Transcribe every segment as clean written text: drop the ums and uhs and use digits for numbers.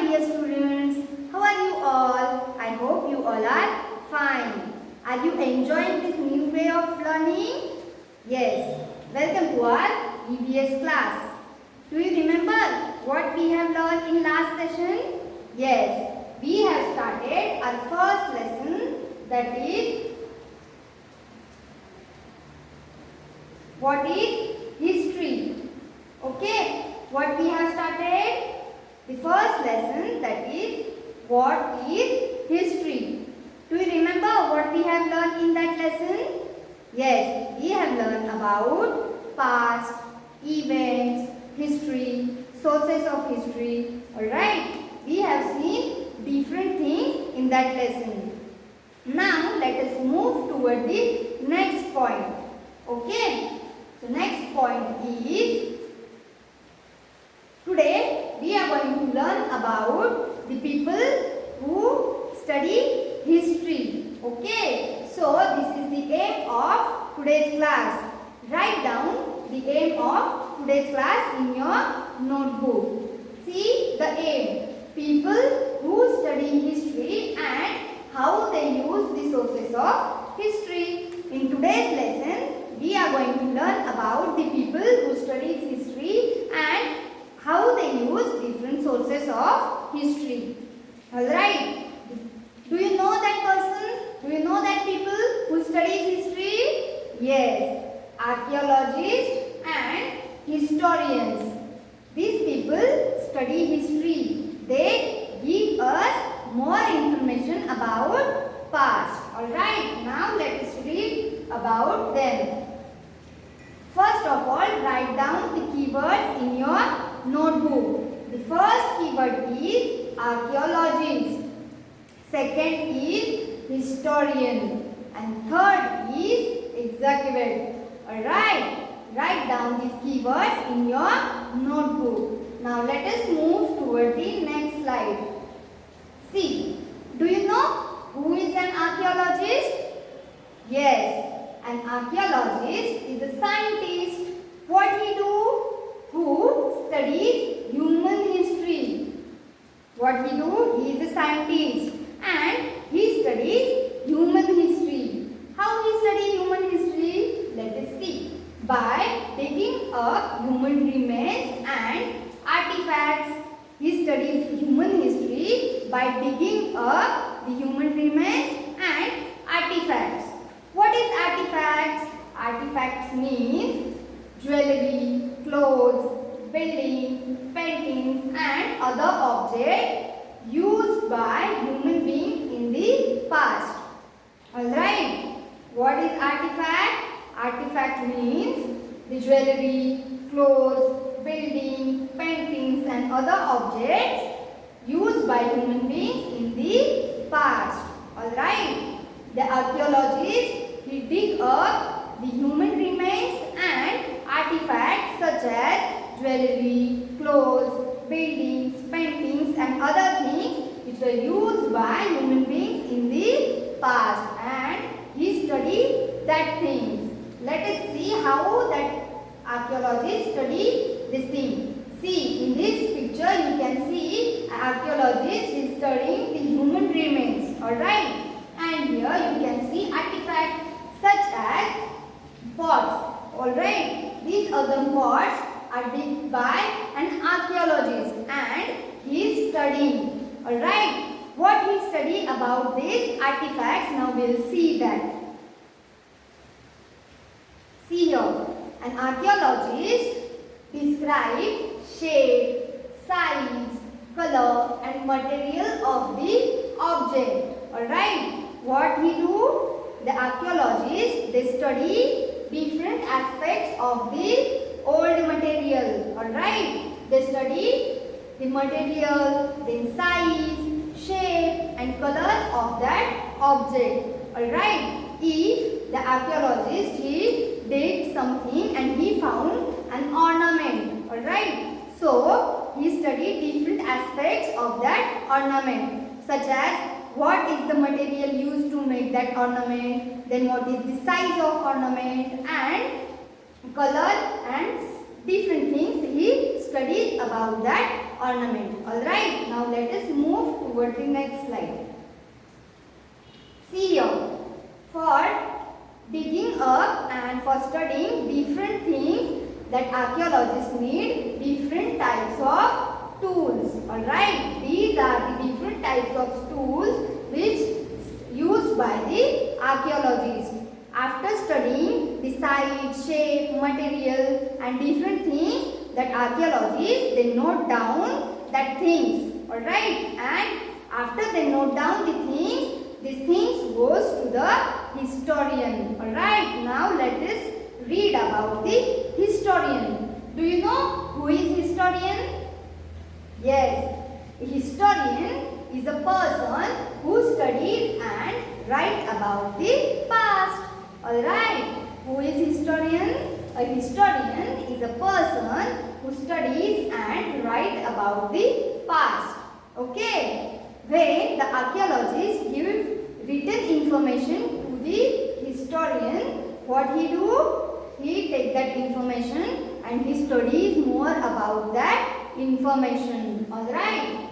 dear students. How are you all? I hope you all are fine. Are you enjoying this new way of learning? Yes. Welcome to our EVS class. Do you remember what we have learned in last session? Yes. We have started our first lesson, that is, what is history. Okay. What we have started? The first lesson, that is, what is history. Do you remember what we have learned in that lesson? Yes, we have learned about past, events, history, sources of history. Alright, we have seen different things in that lesson. Now, let us move toward the next point. Okay, so next point is, today we are going to learn about the people who study history. Okay, so this is the aim of today's class. Write down the aim of today's class in your notebook. See the aim. People who study history and how they use the sources of history. In today's lesson, we are going to learn about the people who study history and how they use different sources of history. Alright. Do you know that person? Do you know that people who study history? Yes. Archaeologists and historians. These people study history. They give us more information about past. Alright. Now let us read about them. First of all, write down the keywords in your notebook. The first keyword is archaeologist. Second is historian. And third is excavate. Alright. Write down these keywords in your notebook. Now let us move toward the next slide. See. Do you know who is an archaeologist? Yes. An archaeologist is a scientist. What he do? Who studies human history. What he do? He is a scientist and he studies human history. How he studies human history? Let us see. By digging up human remains and artifacts. He studies human history by digging up the human remains and artifacts. What is artifacts? Artifacts means jewelry, clothes, buildings, paintings and other objects used by human beings in the past. Alright. What is artifact? Artifact means the jewelry, clothes, buildings, paintings and other objects used by human beings in the past. Alright. The archaeologist, he dig up the human remains and artifacts such as jewelry, clothes, buildings, paintings and other things which were used by human beings in the past, and he studied that things. Let us see how that archaeologist study this thing. See, in this picture you can see an archaeologist is studying the human remains. Alright. And here you can see artifacts such as pots. Alright. These other pots are digged by an archaeologist and he is studying. Alright. What he study about these artifacts, now we will see that. See here. An archaeologist describes shape, size, color and material of the object. Alright. What he do? The archaeologists, they study different aspects of the old material. Alright. They study the material, then size, shape and color of that object. Alright. If the archaeologist, he did something and he found an ornament. Alright. So, he studied different aspects of that ornament, such as what is the material used to make that ornament, then what is the size of ornament and color and different things he studied about that ornament. Alright, now let us move toward the next slide. See here, for digging up and for studying different things that archaeologists need different types of tools. Alright, these are the different types of tools which used by the archaeologists. After studying the size, shape, material and different things that archaeologists, they note down that things. Alright, and after they note down the things, these things goes to the historian. Alright, now let us read about the historian. Do you know who is historian? Yes, a historian is a person who studies and writes about the past. Alright, who is historian? A historian is a person who studies and writes about the past. Okay, when the archaeologists give written information to the historian, what he do? He take that information and he studies more about that information. Alright.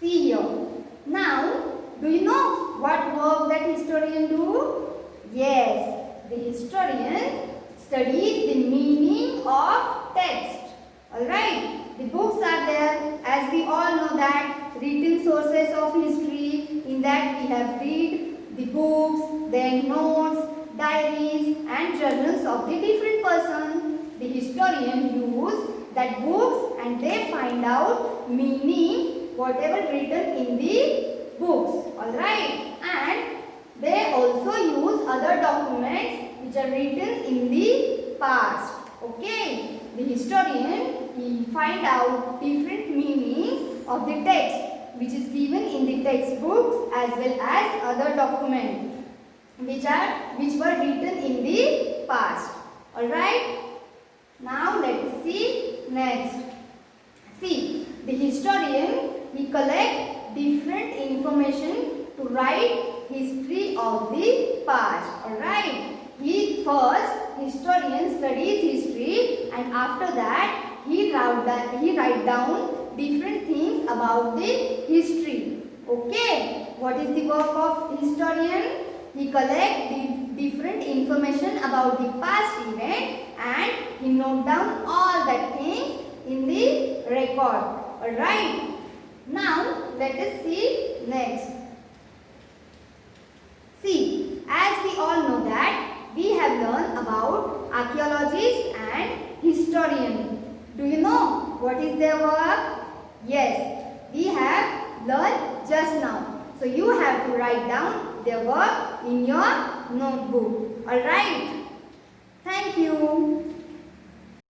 See here. Now, do you know what work that historian do? Yes, the historian studies the meaning of text. Alright. The books are there, as we all know that, written sources of history. In that we have read the books, then notes, diaries and journals of the different person. The historian use that books and they find out meaning whatever written in the books. Alright, and they also use other documents which are written in the past. Okay, the historian, he find out different meanings of the text which is given in the textbooks as well as other documents which were written in the past. Alright, now let us see next. See, the historian, he collect different information to write history of the past. Alright, historian studies history and after that he write down different things about the history. Okay, what is the work of historian? He collect the different information about the past event and he note down all that things in the record. Alright, now let us see next. See, as we all know that we have learned about archaeologist and historian. Do you know what is their work? Yes, we have learned just now. So you have to write down their work in your notebook. Alright? Thank you.